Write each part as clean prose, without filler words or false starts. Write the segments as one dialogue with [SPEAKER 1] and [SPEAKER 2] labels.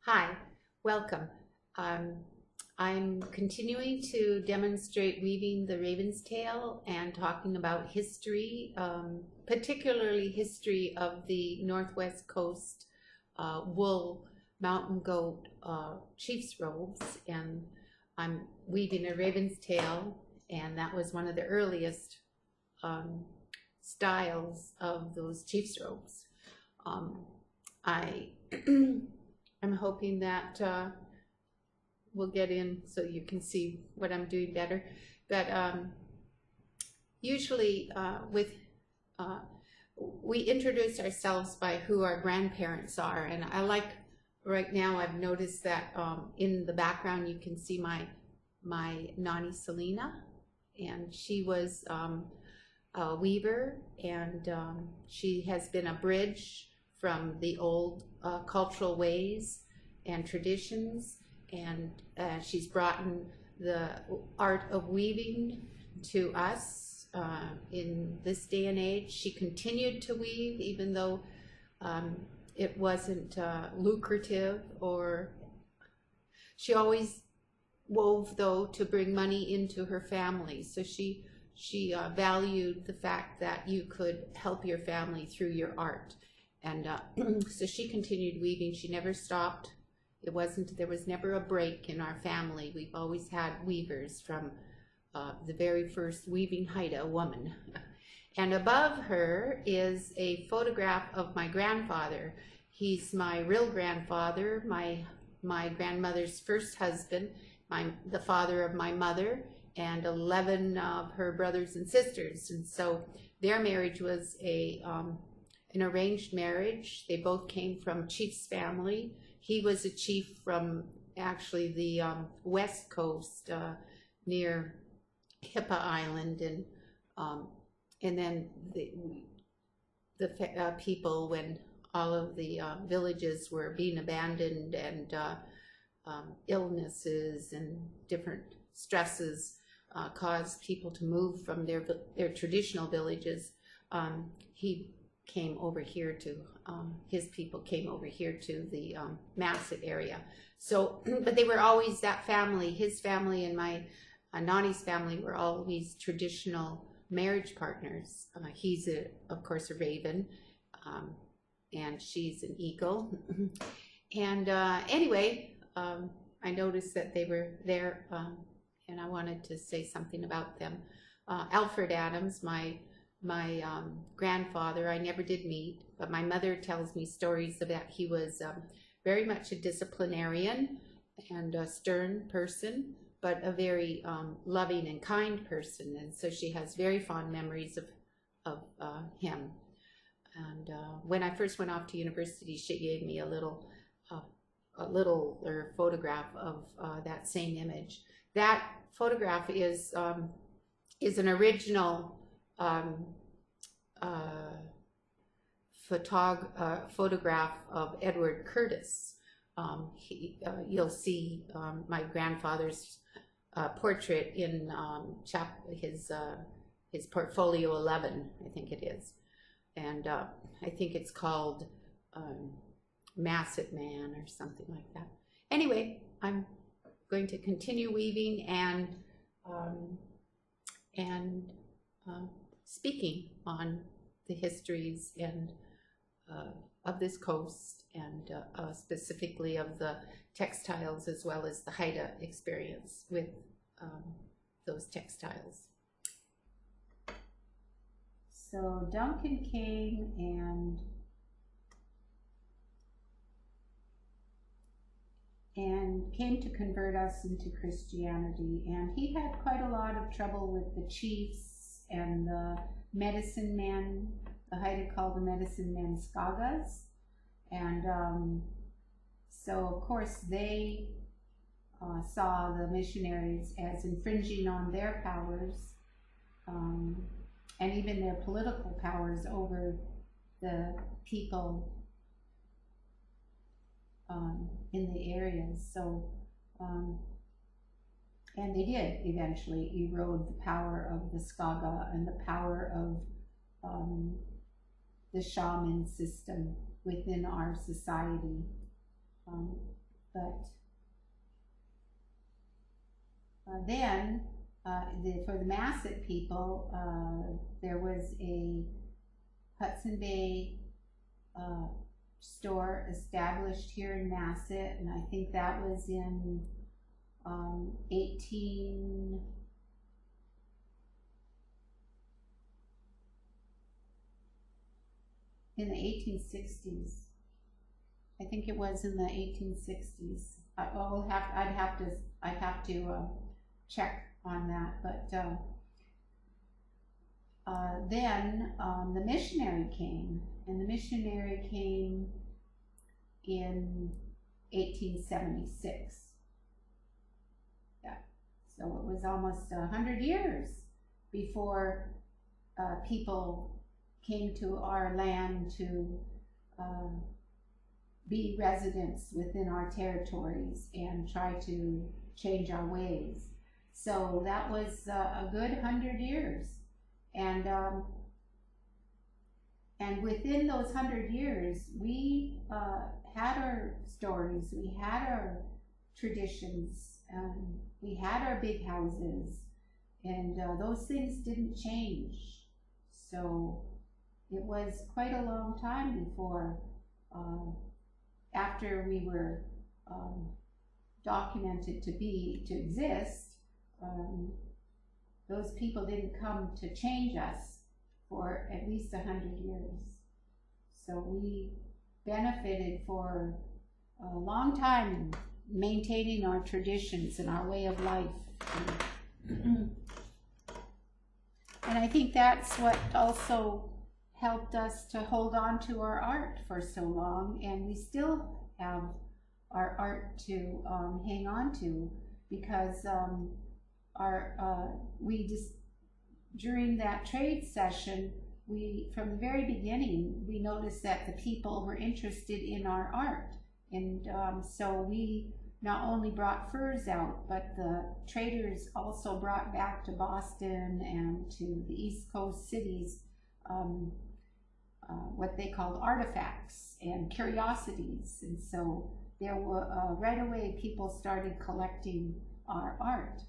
[SPEAKER 1] Hi, welcome. Um, I'm continuing to demonstrate weaving the raven's tail and talking about history, particularly history of the Northwest Coast wool mountain goat chief's robes. And I'm weaving a raven's tail, and that was one of the earliest styles of those chief's robes. I'm hoping that we'll get in so you can see what I'm doing better. But usually we introduce ourselves by who our grandparents are. And I like, right now I've noticed that in the background you can see my Nani Selena. And she was a weaver, and she has been a bridge from the old cultural ways and traditions, and she's brought in the art of weaving to us in this day and age. She continued to weave even though it wasn't lucrative, or she always wove though to bring money into her family. So she valued the fact that you could help your family through your art. And so she continued weaving. She never stopped. There was never a break in our family. We've always had weavers from the very first weaving Haida, a woman. And above her is a photograph of my grandfather. He's my real grandfather, my grandmother's first husband, the father of my mother, and 11 of her brothers and sisters. And so their marriage was an arranged marriage. They both came from chief's family. He was a chief from actually the west coast near Hippa Island, and then the people, when all of the villages were being abandoned and illnesses and different stresses caused people to move from their traditional villages. He came over here to, his people came over here to the Massett area. So, but they were always that family. His family and my Nani's family were always traditional marriage partners. He's, of course, a raven, and she's an eagle. And anyway, I noticed that they were there, and I wanted to say something about them. Alfred Adams, my grandfather, I never did meet, but my mother tells me stories about he was very much a disciplinarian and a stern person, but a very loving and kind person. And so she has very fond memories of him. And when I first went off to university, she gave me a little photograph of that same image. That photograph is an original photograph of Edward Curtis. You'll see my grandfather's portrait in his portfolio 11, I think it is, and I think it's called Massett Man or something like that. Anyway, I'm going to continue weaving and speaking on the histories and of this coast, and specifically of the textiles as well as the Haida experience with those textiles. So Duncan came and came to convert us into Christianity, and he had quite a lot of trouble with the chiefs and the medicine men. The Haida called the medicine men skagas, and so of course they saw the missionaries as infringing on their powers, and even their political powers over the people in the areas. So, and they did eventually erode the power of the Skaga and the power of the shaman system within our society. But then, for the Massett people, there was a Hudson Bay store established here in Massett, and I think that was in in the 1860s. I think it was in the 1860s. I'd have to check on that. But then the missionary came, and the missionary came in 1876. Yeah, so it was almost 100 years before people came to our land to be residents within our territories and try to change our ways. So that was a good 100 years. And within those 100 years, we had our stories, we had our traditions, we had our big houses, and those things didn't change. So it was quite a long time before, after we were documented to exist, those people didn't come to change us for at least 100 years. So we benefited for a long time in maintaining our traditions and our way of life. And I think that's what also helped us to hold on to our art for so long, and we still have our art to hang on to, because during that trade session, from the very beginning, we noticed that the people were interested in our art, and so we not only brought furs out, but the traders also brought back to Boston and to the East Coast cities what they called artifacts and curiosities. And so there were right away people started collecting our art,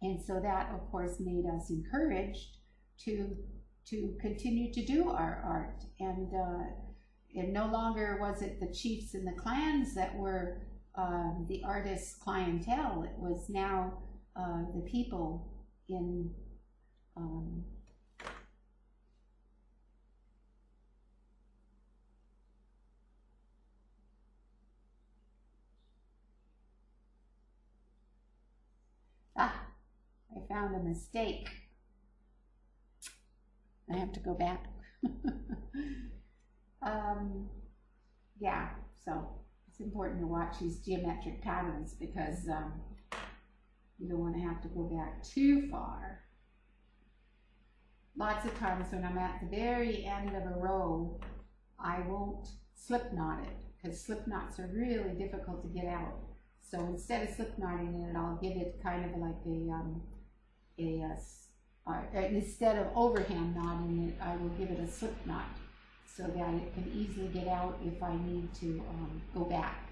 [SPEAKER 1] and so that of course made us encouraged to continue to do our art. And no longer was it the chiefs and the clans that were the artists' clientele. It was now the people in I found a mistake. I have to go back. Yeah, so it's important to watch these geometric patterns, because you don't want to have to go back too far. Lots of times when I'm at the very end of a row, I won't slip knot it, because slip knots are really difficult to get out. So instead of slip knotting it, I'll give it kind of like instead of overhand knotting it, I will give it a slip knot, so that it can easily get out if I need to go back.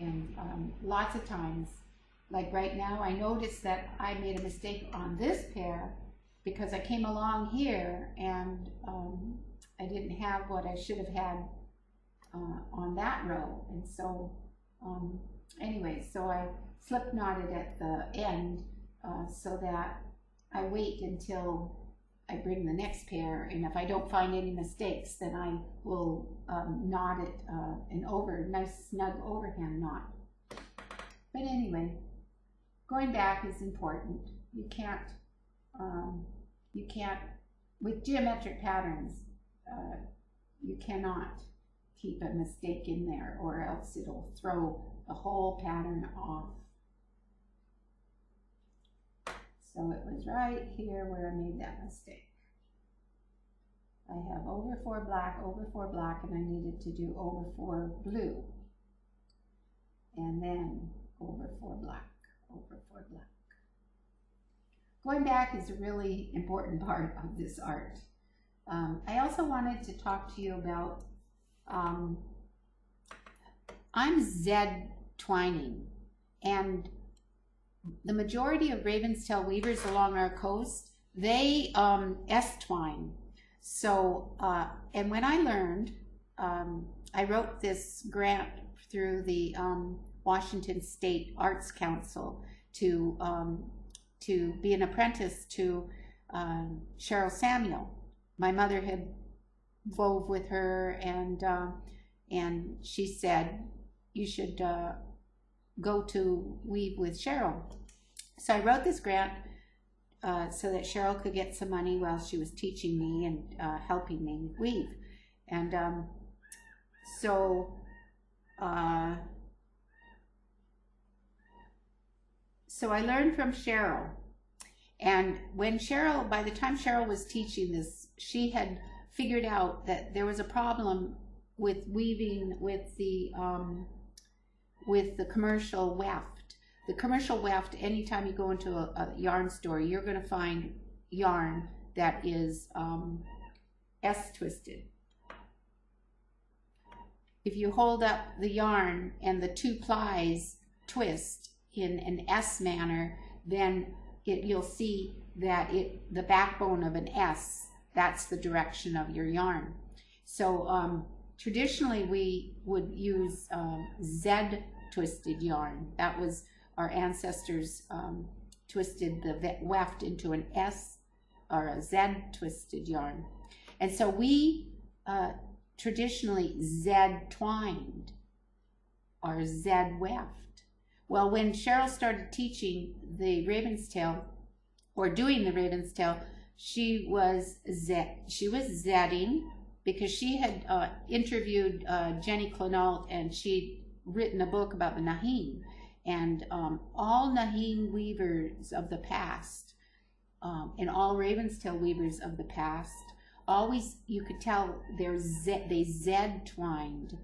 [SPEAKER 1] And lots of times, like right now, I noticed that I made a mistake on this pair, because I came along here and I didn't have what I should have had on that row. And so anyway, so I slip knotted at the end so that I wait until I bring the next pair, and if I don't find any mistakes, then I will knot it nice snug overhand knot. But anyway, going back is important. You can't with geometric patterns, you cannot keep a mistake in there, or else it'll throw the whole pattern off. So it was right here where I made that mistake. I have over 4 black, and I needed to do over 4 blue. And then over 4 black, over 4 black. Going back is a really important part of this art. I also wanted to talk to you about, I'm Z twining. And the majority of Raven's-tail weavers along our coast, they S-twine. So, and when I learned, I wrote this grant through the Washington State Arts Council to be an apprentice to Cheryl Samuel. My mother had wove with her, and she said, you should go to weave with Cheryl. So I wrote this grant so that Cheryl could get some money while she was teaching me and helping me weave. And so I learned from Cheryl. And when Cheryl, by the time Cheryl was teaching this, she had figured out that there was a problem with weaving with the commercial weft. The commercial weft, anytime you go into a yarn store, you're going to find yarn that is S-twisted. If you hold up the yarn and the two plies twist in an S manner, then you'll see that the backbone of an S, that's the direction of your yarn. So traditionally we would use Z-twisted yarn. That was our ancestors twisted the weft into an S or a Z-twisted yarn. And so we traditionally Z-twined or Z-weft. Well, when Cheryl started teaching the Raven's Tail, or doing the Raven's Tail, she was Zetting, because she had interviewed Jenny Clonault, and she'd written a book about the Naheen. And all Naheen weavers of the past, and all Raven's Tail weavers of the past, always, you could tell they Z-twined.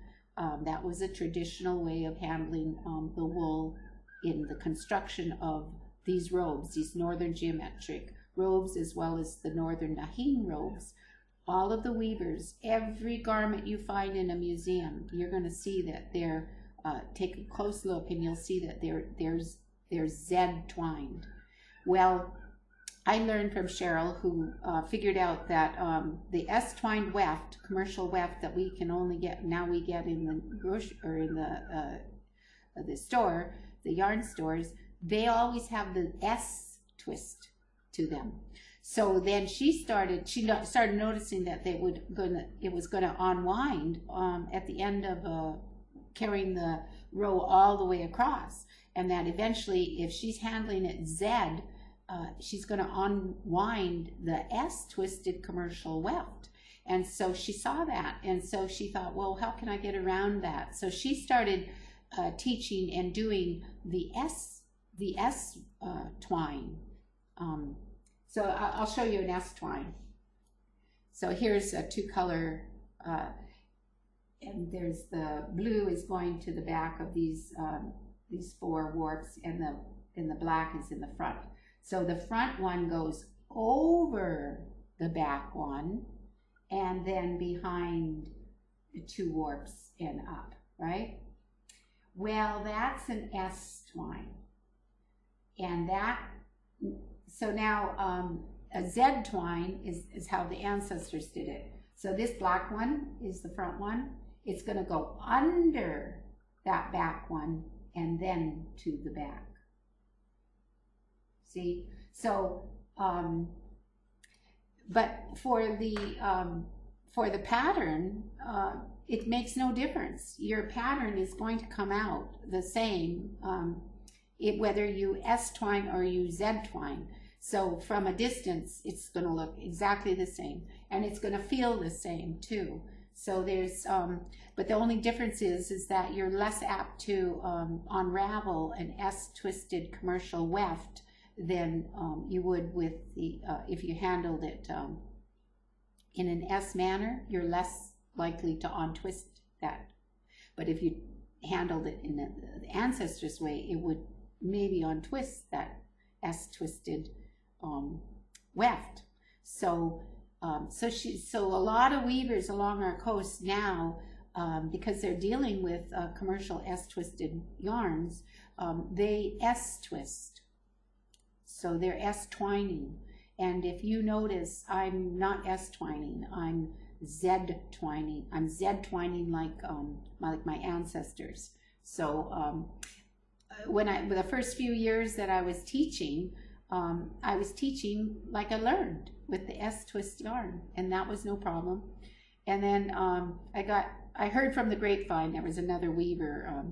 [SPEAKER 1] That was a traditional way of handling the wool in the construction of these robes, these northern geometric robes, as well as the northern Naheen robes. All of the weavers, every garment you find in a museum, you're going to see that they're, take a close look and you'll see that they're Z-twined. Well, I learned from Cheryl, who figured out that the S-twined weft, commercial weft that we can only get, now we get in the grocery, or in the store, the yarn stores, they always have the S twist to them. So then she started noticing that it was gonna unwind at the end of carrying the row all the way across, and that eventually, if she's handling it Z, she's going to unwind the S-twisted commercial weft. And so she saw that, and so she thought, well, how can I get around that? So she started teaching and doing the S twine. So I'll show you an S twine. So here's a two-color, and there's the blue is going to the back of these four warps, and the black is in the front. So the front one goes over the back one, and then behind the two warps and up, right? Well, that's an S twine. And so now a Z twine is how the ancestors did it. So this black one is the front one. It's going to go under that back one and then to the back. See, so, but for the pattern, it makes no difference. Your pattern is going to come out the same, whether you S-twine or you Z-twine. So from a distance, it's going to look exactly the same, and it's going to feel the same too. So there's, but the only difference is that you're less apt to unravel an S-twisted commercial weft than you would with the, if you handled it in an S manner, you're less likely to untwist that. But if you handled it in the ancestors' way, it would maybe untwist that S-twisted weft. So, so a lot of weavers along our coast now because they're dealing with commercial S-twisted yarns, they S-twist. So they're S-twining. And if you notice, I'm not S-twining, I'm Z-twining. I'm Z-twining like my ancestors. So the first few years that I was teaching like I learned with the S-twist yarn, and that was no problem. And then I heard from the grapevine there was another weaver,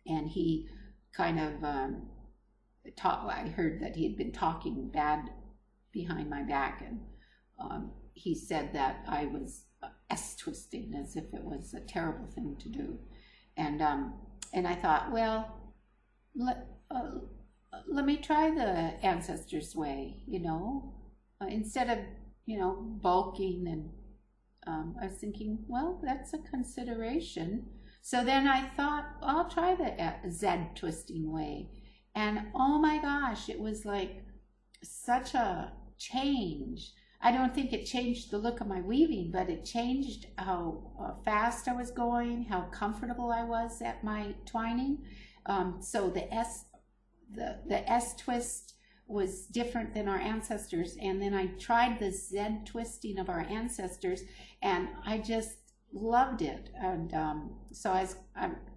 [SPEAKER 1] and he kind of I heard that he had been talking bad behind my back, and he said that I was S-twisting as if it was a terrible thing to do. And I thought, well, let me try the ancestors' way, instead of, bulking. And I was thinking, well, that's a consideration. So then I thought, I'll try the Z-twisting way. And oh my gosh, it was like such a change. I don't think it changed the look of my weaving, but it changed how fast I was going, how comfortable I was at my twining. So the S-twist was different than our ancestors, and then I tried the Z-twisting of our ancestors, and I just loved it. And so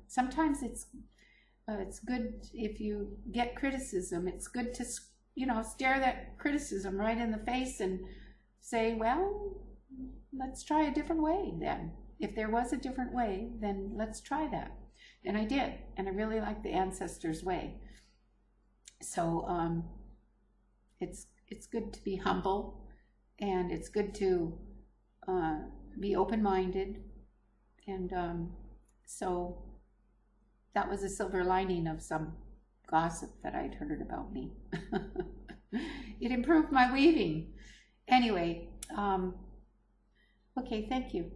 [SPEAKER 1] sometimes it's good if you get criticism. It's good to stare that criticism right in the face and say, well, let's try a different way then. If there was a different way, then let's try that. And I did, and I really liked the ancestors' way. So it's good to be humble, and it's good to be open-minded. And so that was a silver lining of some gossip that I'd heard about me. It improved my weaving. Anyway, okay, thank you.